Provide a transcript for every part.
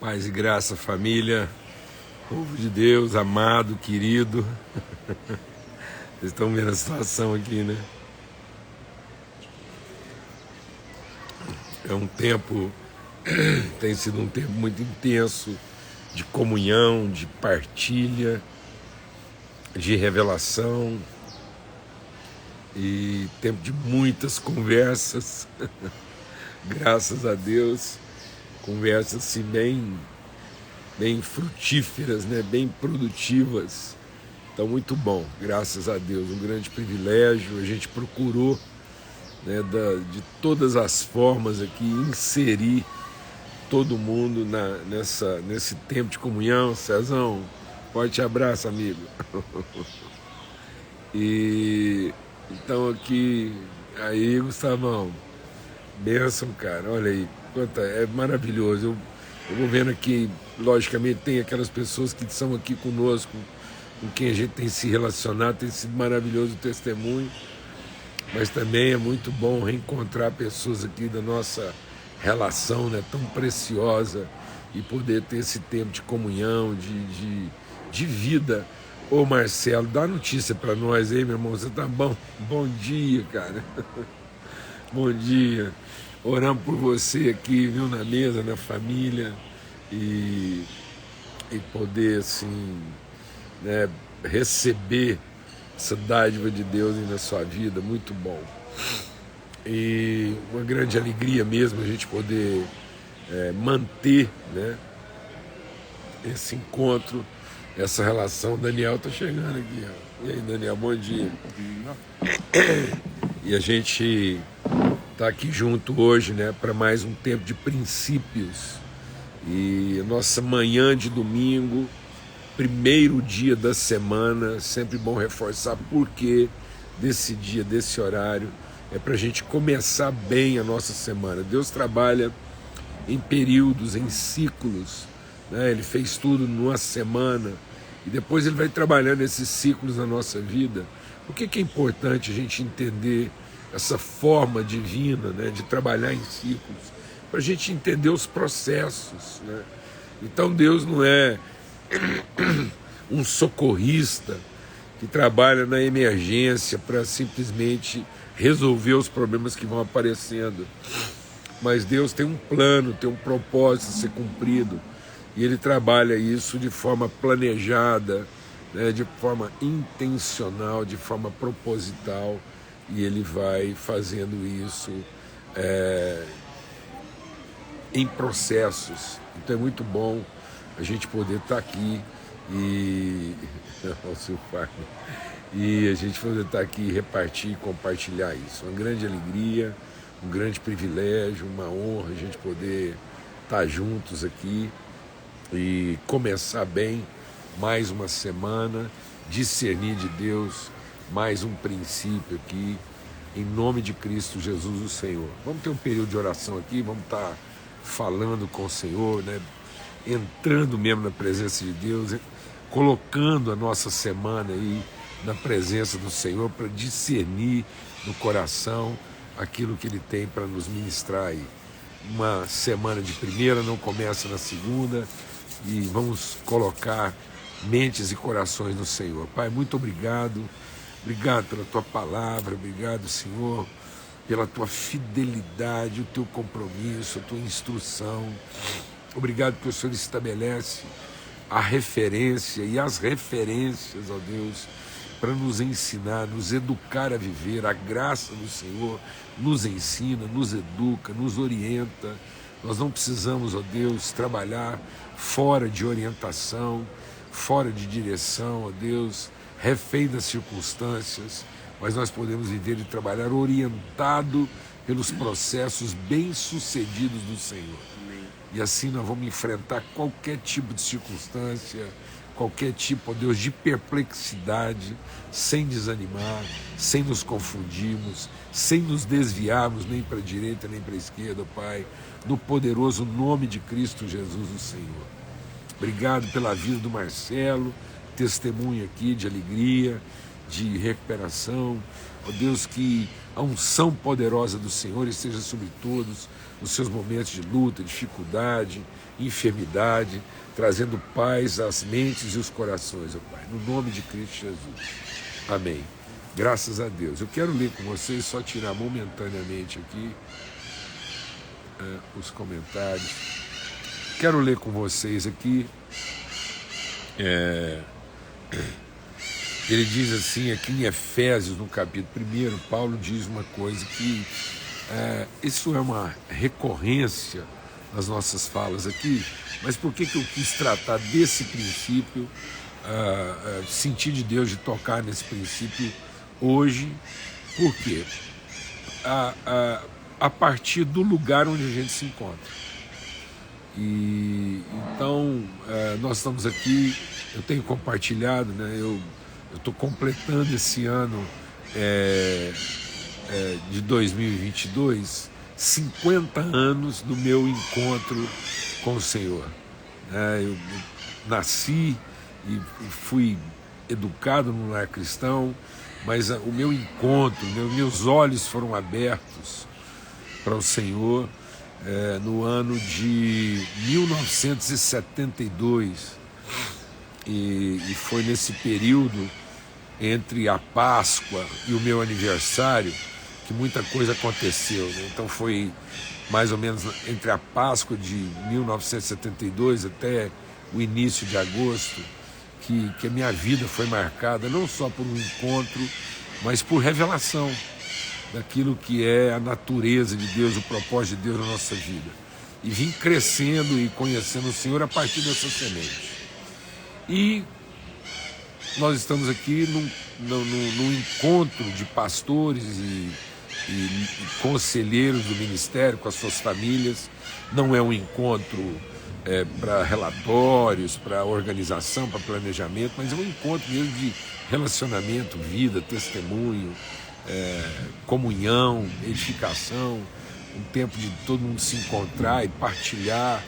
Paz e graça, família, povo de Deus, amado, querido. Vocês estão vendo a situação aqui, né? É um tempo, tem sido um tempo muito intenso de comunhão, de partilha, de revelação e tempo de muitas conversas. Graças a Deus, conversas assim bem frutíferas, né? Bem produtivas. Então, muito bom, graças a Deus, um grande privilégio. A gente procurou, né, de todas as formas aqui, inserir todo mundo nesse tempo de comunhão. Cezão, forte abraço, amigo. E então aqui, aí, Gustavão, bênção, cara, olha aí, é maravilhoso. Eu vou vendo aqui, logicamente, tem aquelas pessoas que são aqui conosco, com quem a gente tem se relacionado, tem sido maravilhoso o testemunho, mas também é muito bom reencontrar pessoas aqui da nossa relação, né, tão preciosa, e poder ter esse tempo de comunhão, de vida. Ô Marcelo, dá notícia para nós aí, meu irmão, você tá bom? Bom dia, cara. Bom dia. Oramos por você aqui, viu, na mesa, na família, e poder, assim, né, receber essa dádiva de Deus na sua vida, muito bom. E uma grande alegria mesmo a gente poder manter, né, esse encontro, essa relação. Daniel tá chegando aqui, ó. E aí, Daniel, bom dia. E a gente tá aqui junto hoje, né, para mais um tempo de princípios. E a nossa manhã de domingo, primeiro dia da semana, sempre bom reforçar por que desse dia, desse horário, é para a gente começar bem a nossa semana. Deus trabalha em períodos, em ciclos, né? Ele fez tudo numa semana e depois Ele vai trabalhando esses ciclos na nossa vida. Por que é importante a gente entender essa forma divina, né, de trabalhar em ciclos? Para a gente entender os processos, né? Então Deus não é um socorrista que trabalha na emergência para simplesmente resolver os problemas que vão aparecendo. Mas Deus tem um plano, tem um propósito a ser cumprido, e Ele trabalha isso de forma planejada, né, de forma intencional, de forma proposital, e Ele vai fazendo isso em processos. Então é muito bom a gente poder estar aqui e a gente poder estar aqui, repartir e compartilhar isso. Uma grande alegria, um grande privilégio, uma honra a gente poder estar juntos aqui e começar bem mais uma semana, discernir de Deus mais um princípio aqui, em nome de Cristo Jesus o Senhor. Vamos ter um período de oração aqui, vamos estar falando com o Senhor, né? Entrando mesmo na presença de Deus, colocando a nossa semana aí na presença do Senhor para discernir no coração aquilo que Ele tem para nos ministrar aí. Uma semana de primeira não começa na segunda, e vamos colocar mentes e corações no Senhor. Pai, muito obrigado. Obrigado pela Tua palavra, obrigado, Senhor, pela Tua fidelidade, o Teu compromisso, a Tua instrução. Obrigado porque o Senhor estabelece a referência e as referências, ó Deus, para nos ensinar, nos educar a viver. A graça do Senhor nos ensina, nos educa, nos orienta. Nós não precisamos, ó Deus, trabalhar fora de orientação, fora de direção, ó Deus, refém das circunstâncias, mas nós podemos viver e trabalhar orientado pelos processos bem-sucedidos do Senhor. E assim nós vamos enfrentar qualquer tipo de circunstância, qualquer tipo, ó Deus, de perplexidade, sem desanimar, sem nos confundirmos, sem nos desviarmos nem para a direita nem para a esquerda, Pai, no poderoso nome de Cristo Jesus, o Senhor. Obrigado pela vida do Marcelo, testemunho aqui de alegria, de recuperação. Ó Deus, que a unção poderosa do Senhor esteja sobre todos os seus momentos de luta, dificuldade, enfermidade, trazendo paz às mentes e os corações, ó Pai, no nome de Cristo Jesus. Amém. Graças a Deus. Eu quero ler com vocês, só tirar momentaneamente aqui os comentários. Quero ler com vocês aqui. Ele diz assim, aqui em Efésios, no capítulo 1, Paulo diz uma coisa que isso é uma recorrência nas nossas falas aqui, mas por que eu quis tratar desse princípio, sentir de Deus de tocar nesse princípio hoje? Por quê? A partir do lugar onde a gente se encontra. E então nós estamos aqui, eu tenho compartilhado, né, eu estou completando esse ano de 2022 50 anos do meu encontro com o Senhor. Eu nasci e fui educado no lar cristão, mas o meu encontro, meus olhos foram abertos para o Senhor no ano de 1972, e foi nesse período entre a Páscoa e o meu aniversário que muita coisa aconteceu, né? Então foi mais ou menos entre a Páscoa de 1972 até o início de agosto que a minha vida foi marcada não só por um encontro, mas por revelação daquilo que é a natureza de Deus, o propósito de Deus na nossa vida. E vim crescendo e conhecendo o Senhor a partir dessa semente. E nós estamos aqui num encontro de pastores e conselheiros do ministério com as suas famílias. Não é um encontro para relatórios, para organização, para planejamento, mas é um encontro mesmo de relacionamento, vida, testemunho, comunhão, edificação, um tempo de todo mundo se encontrar e partilhar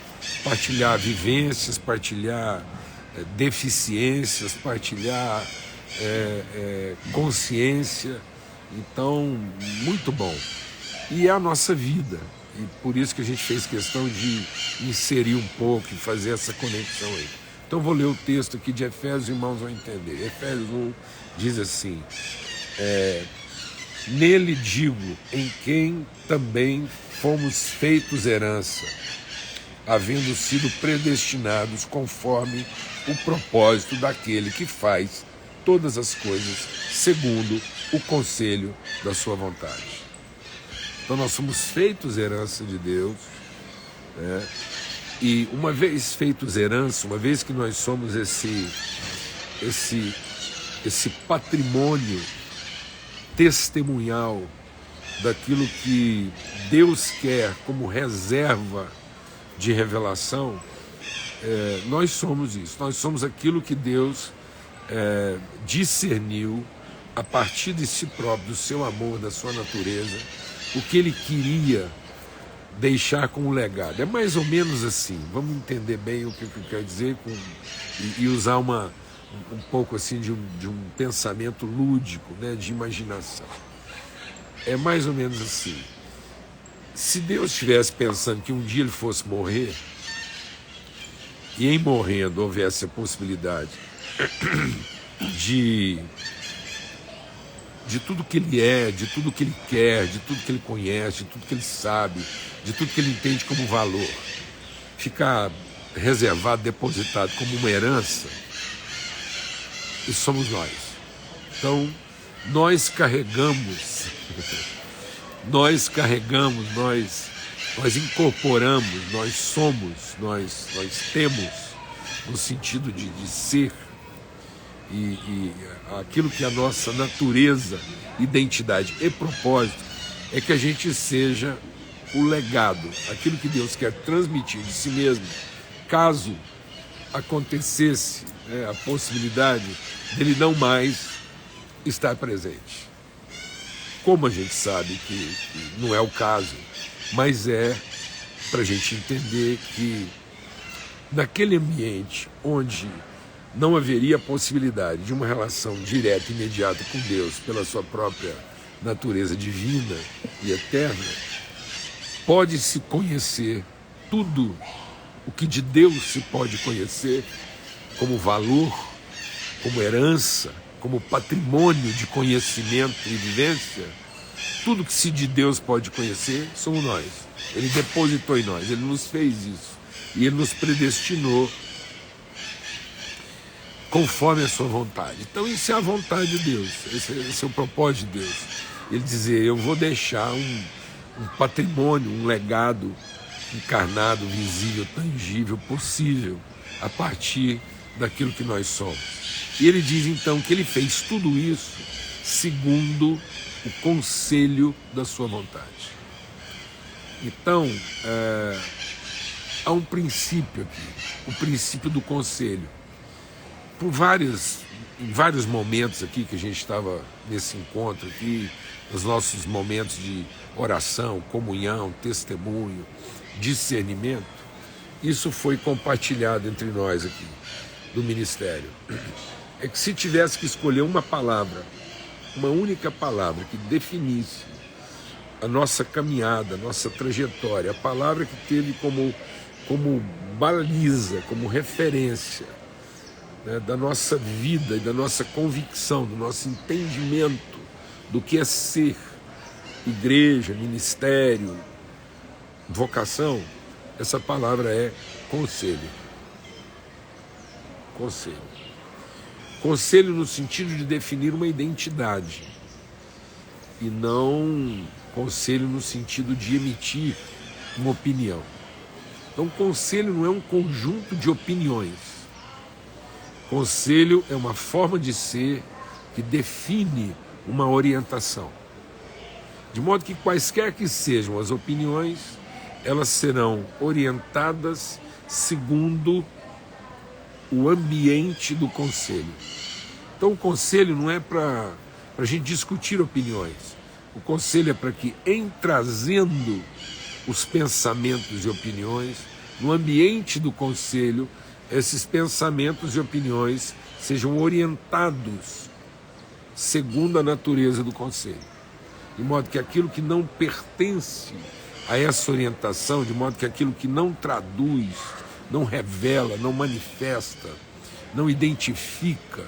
vivências, partilhar deficiências, partilhar consciência. Então, muito bom. E é a nossa vida, e por isso que a gente fez questão de inserir um pouco e fazer essa conexão aí. Então vou ler o texto aqui de Efésios, irmãos vão entender. Efésios 1 diz assim: nele digo, em quem também fomos feitos herança, havendo sido predestinados conforme o propósito daquele que faz todas as coisas segundo o conselho da sua vontade. Então nós somos feitos herança de Deus, né? E uma vez feitos herança, uma vez que nós somos esse patrimônio testemunhal daquilo que Deus quer como reserva de revelação, nós somos isso, nós somos aquilo que Deus discerniu a partir de si próprio, do seu amor, da sua natureza, o que Ele queria deixar como legado. É mais ou menos assim, vamos entender bem o que eu quero dizer e usar um pouco assim de um pensamento lúdico, né, de imaginação. É mais ou menos assim. Se Deus estivesse pensando que um dia Ele fosse morrer, e em morrendo houvesse a possibilidade de tudo que Ele é, de tudo que Ele quer, de tudo que Ele conhece, de tudo que Ele sabe, de tudo que Ele entende como valor, ficar reservado, depositado como uma herança, isso somos nós. Então, nós carregamos, nós incorporamos, nós somos, nós temos, no sentido de ser, e aquilo que é a nossa natureza, identidade e propósito, é que a gente seja o legado, aquilo que Deus quer transmitir de si mesmo, caso acontecesse a possibilidade dele não mais estar presente. Como a gente sabe que não é o caso, mas é para a gente entender que naquele ambiente onde não haveria possibilidade de uma relação direta e imediata com Deus pela sua própria natureza divina e eterna, pode-se conhecer tudo o que de Deus se pode conhecer como valor, como herança, como patrimônio de conhecimento e vivência. Tudo que se de Deus pode conhecer somos nós. Ele depositou em nós, Ele nos fez isso. E Ele nos predestinou conforme a sua vontade. Então isso é a vontade de Deus, esse é o propósito de Deus. Ele dizer, eu vou deixar um patrimônio, um legado encarnado, visível, tangível, possível, a partir daquilo que nós somos. E ele diz então que ele fez tudo isso segundo o conselho da sua vontade. Então, há um princípio aqui, o princípio do conselho. Em vários momentos aqui que a gente estava nesse encontro aqui, nos nossos momentos de oração, comunhão, testemunho, discernimento, isso foi compartilhado entre nós aqui, do ministério. É que se tivesse que escolher uma palavra, uma única palavra que definisse a nossa caminhada, a nossa trajetória, a palavra que teve como baliza, como referência, né, da nossa vida e da nossa convicção, do nosso entendimento do que é ser igreja, ministério, vocação, essa palavra é conselho. Conselho. Conselho no sentido de definir uma identidade e não conselho no sentido de emitir uma opinião. Então, conselho não é um conjunto de opiniões. Conselho é uma forma de ser que define uma orientação. De modo que quaisquer que sejam as opiniões, elas serão orientadas segundo o ambiente do conselho. Então o conselho não é para a gente discutir opiniões. O conselho é para que, em trazendo os pensamentos e opiniões, no ambiente do conselho, esses pensamentos e opiniões sejam orientados segundo a natureza do conselho. De modo que aquilo que não pertence a essa orientação, de modo que aquilo que não traduz, não revela, não manifesta, não identifica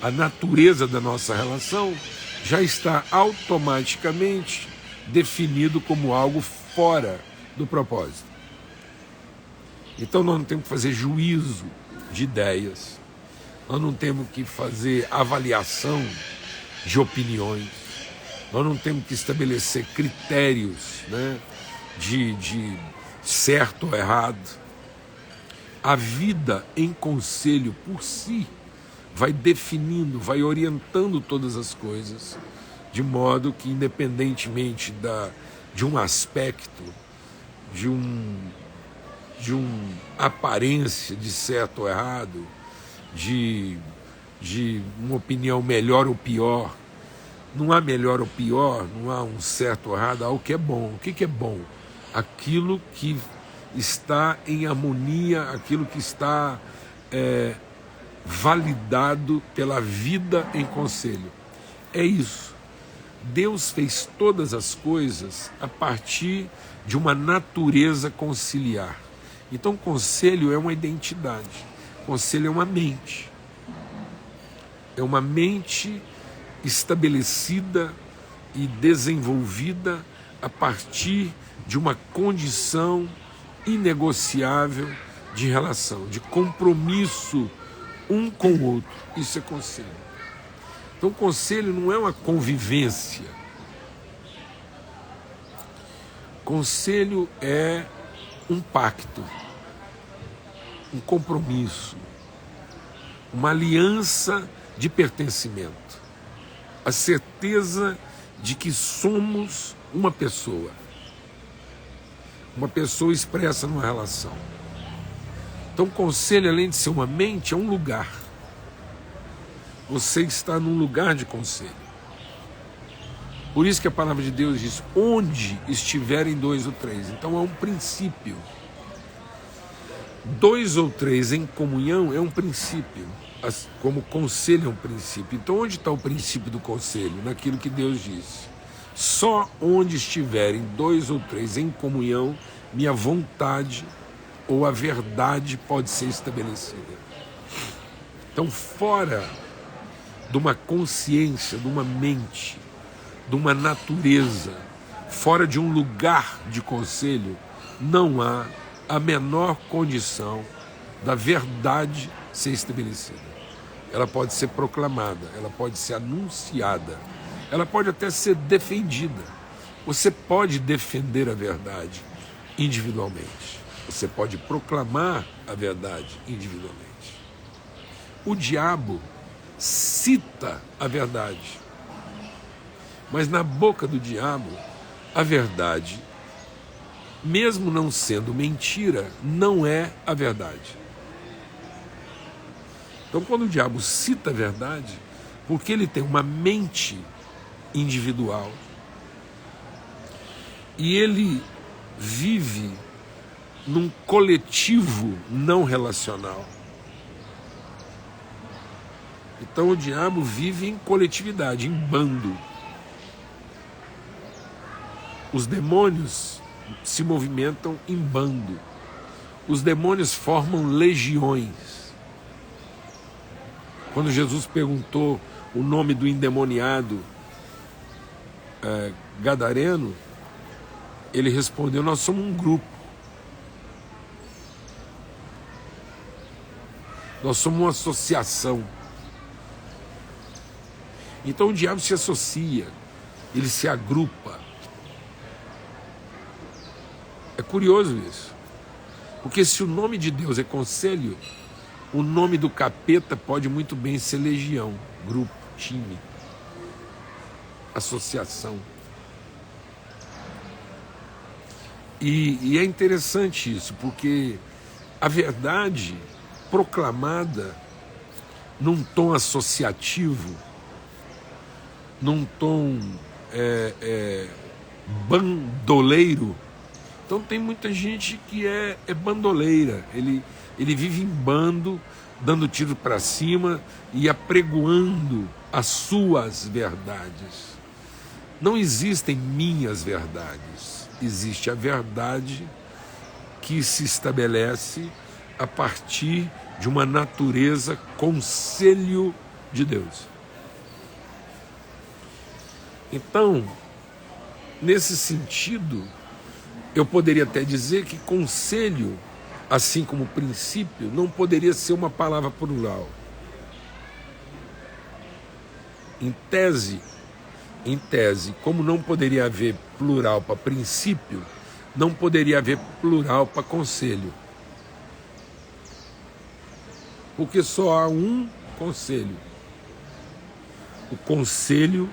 a natureza da nossa relação, já está automaticamente definido como algo fora do propósito. Então nós não temos que fazer juízo de ideias, nós não temos que fazer avaliação de opiniões, nós não temos que estabelecer critérios, né, de certo ou errado. A vida em conselho por si vai definindo, vai orientando todas as coisas, de modo que, independentemente de um aspecto, de uma aparência de certo ou errado, de uma opinião melhor ou pior, não há melhor ou pior, não há um certo ou errado, há o que é bom. O que é bom? Aquilo que está em harmonia, aquilo que está validado pela vida em conselho. É isso. Deus fez todas as coisas a partir de uma natureza conciliar. Então, conselho é uma identidade. Conselho é uma mente. É uma mente estabelecida e desenvolvida a partir de uma condição inegociável de relação, de compromisso um com o outro. Isso é conselho. Então, conselho não é uma convivência. Conselho é um pacto, um compromisso, uma aliança de pertencimento, a certeza de que somos uma pessoa expressa numa relação. Então, conselho, além de ser uma mente, é um lugar. Você está num lugar de conselho. Por isso que a palavra de Deus diz, onde estiverem 2 ou 3. Então, é um princípio. 2 ou 3 em comunhão é um princípio, como conselho é um princípio. Então, onde está o princípio do conselho? Naquilo que Deus disse. Só onde estiverem 2 ou 3 em comunhão, minha vontade ou a verdade pode ser estabelecida. Então, fora de uma consciência, de uma mente, de uma natureza, fora de um lugar de conselho, não há a menor condição da verdade ser estabelecida. Ela pode ser proclamada, ela pode ser anunciada, ela pode até ser defendida. Você pode defender a verdade individualmente. Você pode proclamar a verdade individualmente. O diabo cita a verdade, mas na boca do diabo, a verdade, mesmo não sendo mentira, não é a verdade. Então, quando o diabo cita a verdade, porque ele tem uma mente individual e ele vive num coletivo não relacional. Então o diabo vive em coletividade, em bando. Os demônios se movimentam em bando. Os demônios formam legiões. Quando Jesus perguntou o nome do endemoniado gadareno, ele respondeu: nós somos um grupo. Nós somos uma associação. Então o diabo se associa, ele se agrupa. É curioso isso. Porque se o nome de Deus é conselho, o nome do capeta pode muito bem ser legião, grupo, time, associação. E é interessante isso, porque a verdade proclamada num tom associativo, num tom bandoleiro. Então tem muita gente que é bandoleira, ele vive em bando, dando tiro para cima e apregoando as suas verdades. Não existem minhas verdades, existe a verdade que se estabelece a partir de uma natureza conselho de Deus. Então, nesse sentido, eu poderia até dizer que conselho, assim como princípio, não poderia ser uma palavra plural. Em tese, como não poderia haver plural para princípio, não poderia haver plural para conselho. Porque só há um conselho. O conselho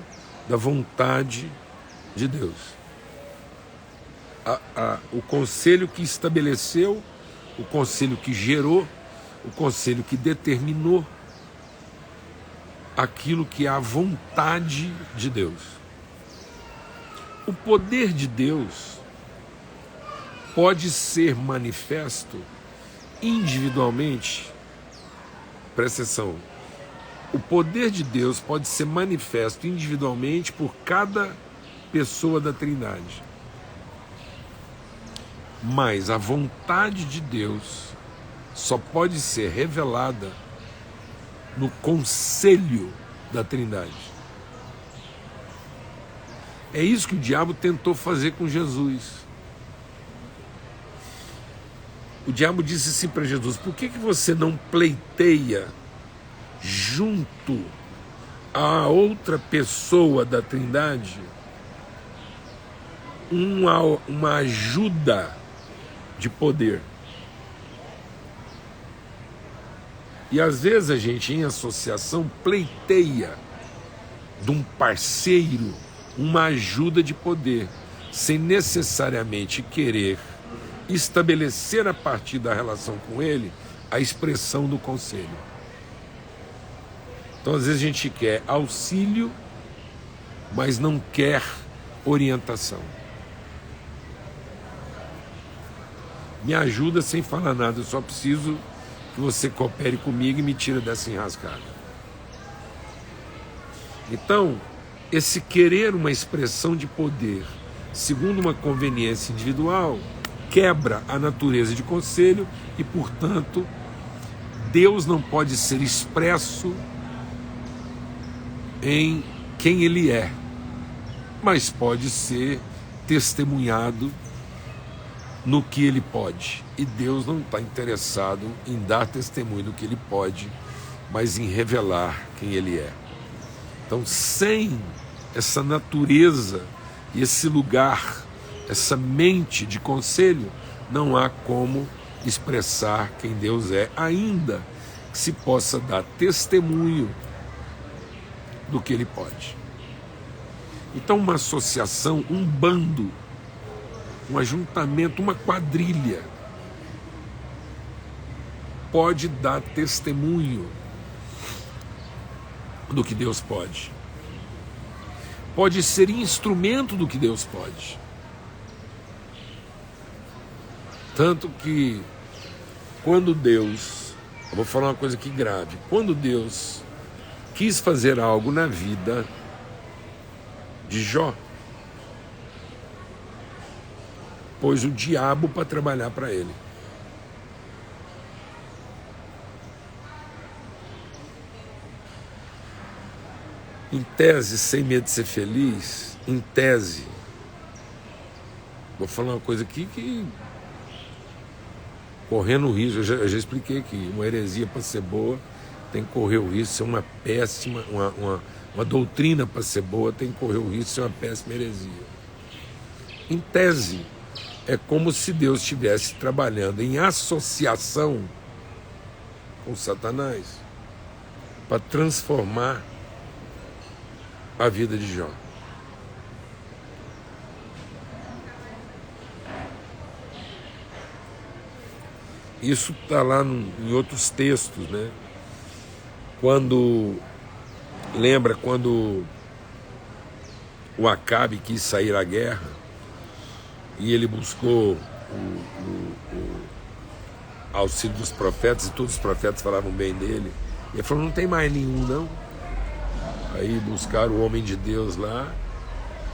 da vontade de Deus. O conselho que estabeleceu, o conselho que gerou, o conselho que determinou aquilo que é a vontade de Deus. O poder de Deus pode ser manifesto individualmente. Presta atenção. O poder de Deus pode ser manifesto individualmente por cada pessoa da Trindade. Mas a vontade de Deus só pode ser revelada no conselho da Trindade. É isso que o diabo tentou fazer com Jesus. O diabo disse assim para Jesus: por que você não pleiteia junto a outra pessoa da Trindade uma ajuda de poder? E às vezes a gente, em associação, pleiteia de um parceiro uma ajuda de poder, sem necessariamente querer estabelecer a partir da relação com ele a expressão do conselho. Então às vezes a gente quer auxílio, mas não quer orientação. Me ajuda sem falar nada, eu só preciso que você coopere comigo e me tire dessa enrascada. Então, esse querer uma expressão de poder segundo uma conveniência individual quebra a natureza de conselho e, portanto, Deus não pode ser expresso em quem Ele é, mas pode ser testemunhado no que Ele pode. E Deus não está interessado em dar testemunho do que Ele pode, mas em revelar quem Ele é. Então, sem essa natureza e esse lugar, essa mente de conselho, não há como expressar quem Deus é, ainda que se possa dar testemunho do que Ele pode. Então, uma associação, um bando, um ajuntamento, uma quadrilha pode dar testemunho do que Deus pode. Pode ser instrumento do que Deus pode. Tanto que quando Deus, eu vou falar uma coisa aqui grave, quando Deus quis fazer algo na vida de Jó, pôs o diabo para trabalhar para ele. Em tese, sem medo de ser feliz, em tese, vou falar uma coisa aqui que, correndo o risco, eu já expliquei aqui, uma heresia para ser boa tem que correr o risco de ser uma péssima, uma doutrina para ser boa tem que correr o risco de ser uma péssima heresia. Em tese, é como se Deus estivesse trabalhando em associação com Satanás para transformar a vida de Jó. Isso está lá em outros textos, né? Lembra quando o Acabe quis sair à guerra e ele buscou o auxílio dos profetas, e todos os profetas falavam bem dele. E ele falou, não tem mais nenhum não. Aí buscaram o homem de Deus lá,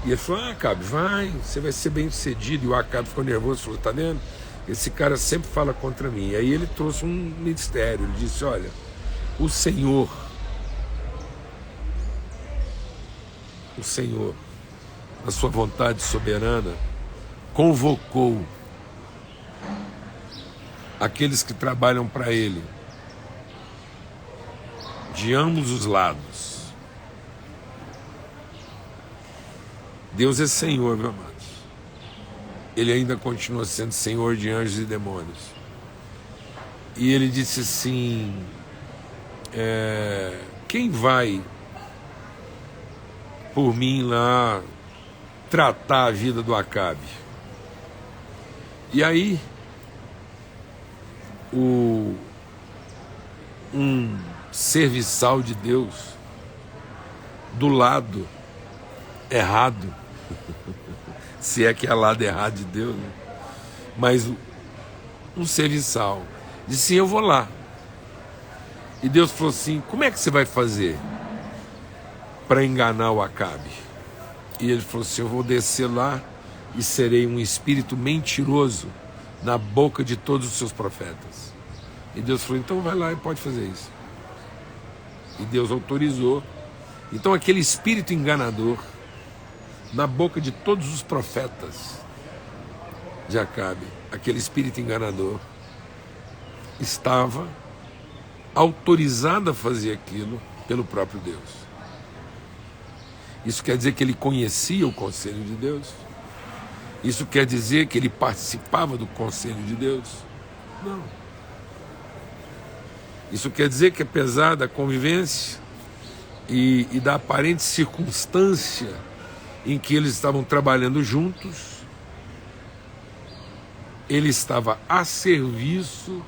e ele falou, Acabe, vai, você vai ser bem sucedido. E o Acabe ficou nervoso e falou, tá vendo? Esse cara sempre fala contra mim. E aí ele trouxe um mistério, ele disse, olha, o Senhor, na sua vontade soberana, convocou aqueles que trabalham para Ele, de ambos os lados. Deus é Senhor, meus amados. Ele ainda continua sendo Senhor de anjos e demônios. E ele disse assim, quem vai por mim lá tratar a vida do Acabe? E aí um serviçal de Deus do lado errado, se é que é lado errado de Deus, né? Mas um serviçal disse, eu vou lá. E Deus falou assim, como é que você vai fazer para enganar o Acabe? E ele falou assim, eu vou descer lá e serei um espírito mentiroso na boca de todos os seus profetas. E Deus falou, então vai lá e pode fazer isso. E Deus autorizou. Então aquele espírito enganador na boca de todos os profetas de Acabe, aquele espírito enganador estava autorizado a fazer aquilo pelo próprio Deus. Isso quer dizer que ele conhecia o conselho de Deus? Isso quer dizer que ele participava do conselho de Deus? Não. Isso quer dizer que, apesar da convivência e da aparente circunstância em que eles estavam trabalhando juntos, ele estava a serviço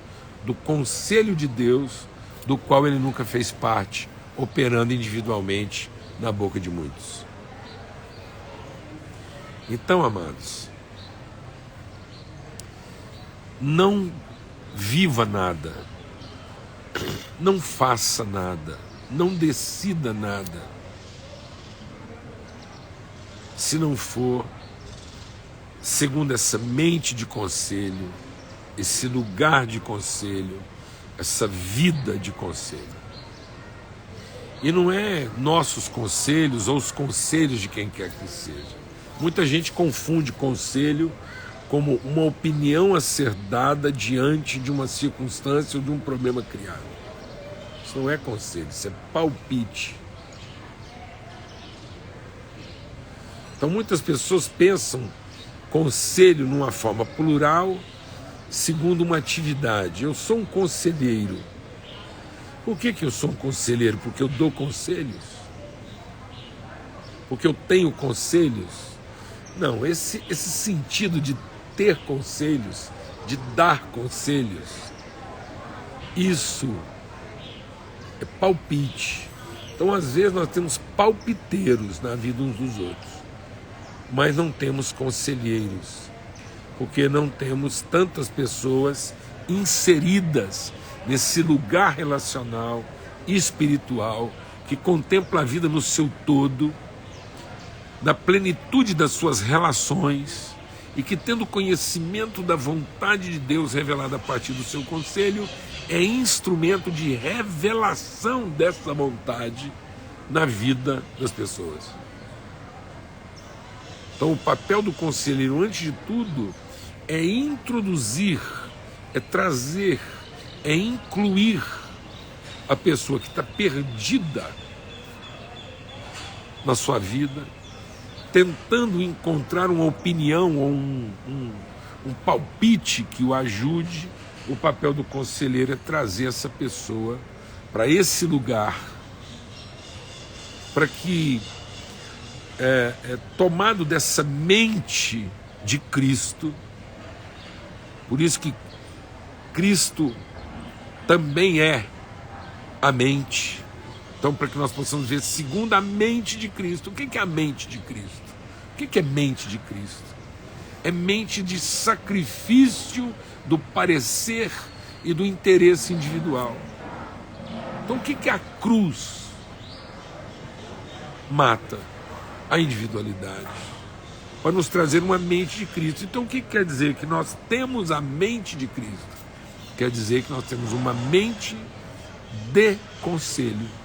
do conselho de Deus, do qual ele nunca fez parte, operando individualmente na boca de muitos. Então, amados, não viva nada, não faça nada, não decida nada se não for segundo essa mente de conselho, esse lugar de conselho, essa vida de conselho. E não é nossos conselhos ou os conselhos de quem quer que seja. Muita gente confunde conselho como uma opinião a ser dada diante de uma circunstância ou de um problema criado. Isso não é conselho, isso é palpite. Então muitas pessoas pensam conselho numa forma plural, segundo uma atividade. Eu sou um conselheiro. Por que eu sou um conselheiro? Porque eu dou conselhos? Porque eu tenho conselhos? Não, esse sentido de ter conselhos, de dar conselhos, isso é palpite. Então, às vezes, nós temos palpiteiros na vida uns dos outros, mas não temos conselheiros, porque não temos tantas pessoas inseridas nesse lugar relacional, espiritual, que contempla a vida no seu todo, na plenitude das suas relações, e que, tendo conhecimento da vontade de Deus revelada a partir do seu conselho, é instrumento de revelação dessa vontade na vida das pessoas. Então, o papel do conselheiro, antes de tudo, é introduzir, é trazer, é incluir a pessoa que está perdida na sua vida, tentando encontrar uma opinião ou um palpite que o ajude. O papel do conselheiro é trazer essa pessoa para esse lugar, para que, tomado dessa mente de Cristo, por isso que Cristo também é a mente. Então, para que nós possamos ver segundo a mente de Cristo. O que é a mente de Cristo? O que é mente de Cristo? É mente de sacrifício do parecer e do interesse individual. Então, o que é a cruz? Mata a individualidade para nos trazer uma mente de Cristo. Então, o que quer dizer? Que nós temos a mente de Cristo. Quer dizer que nós temos uma mente de conselho.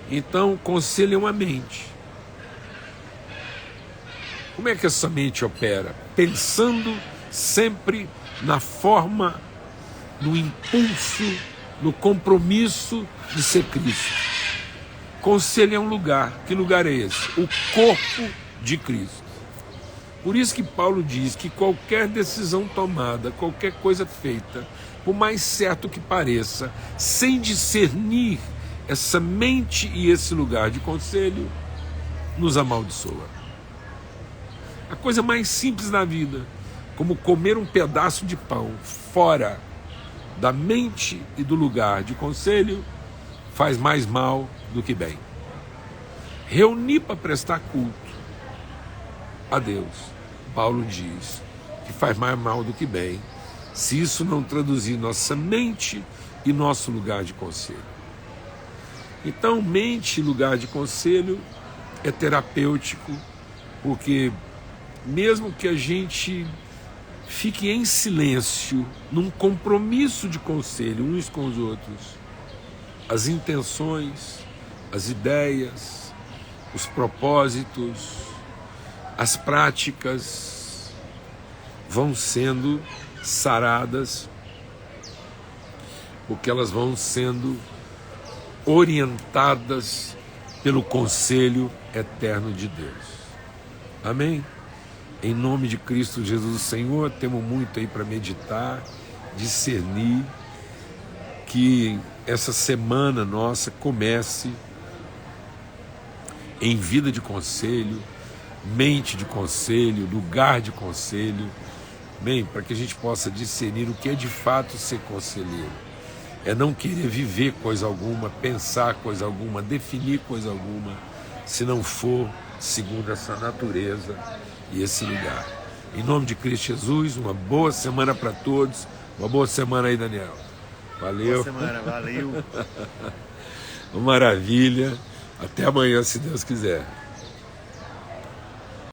Então, conselho é uma mente. Como é que essa mente opera? Pensando sempre na forma, no impulso, no compromisso de ser Cristo. Conselho é um lugar. Que lugar é esse? O corpo de Cristo. Por isso que Paulo diz que qualquer decisão tomada, qualquer coisa feita, por mais certo que pareça, sem discernir essa mente e esse lugar de conselho, nos amaldiçoa. A coisa mais simples da vida, como comer um pedaço de pão fora da mente e do lugar de conselho, faz mais mal do que bem. Reunir para prestar culto a Deus, Paulo diz que faz mais mal do que bem, se isso não traduzir nossa mente e nosso lugar de conselho. Então, mente e lugar de conselho é terapêutico, porque mesmo que a gente fique em silêncio, num compromisso de conselho uns com os outros, as intenções, as ideias, os propósitos, as práticas vão sendo saradas, porque elas vão sendo orientadas pelo conselho eterno de Deus. Amém? Em nome de Cristo Jesus, Senhor, temos muito aí para meditar, discernir, que essa semana nossa comece em vida de conselho, mente de conselho, lugar de conselho, bem, para que a gente possa discernir o que é de fato ser conselheiro. É não querer viver coisa alguma, pensar coisa alguma, definir coisa alguma, se não for segundo essa natureza e esse lugar. Em nome de Cristo Jesus, uma boa semana para todos. Uma boa semana aí, Daniel. Valeu. Boa semana, valeu. Maravilha. Até amanhã, se Deus quiser.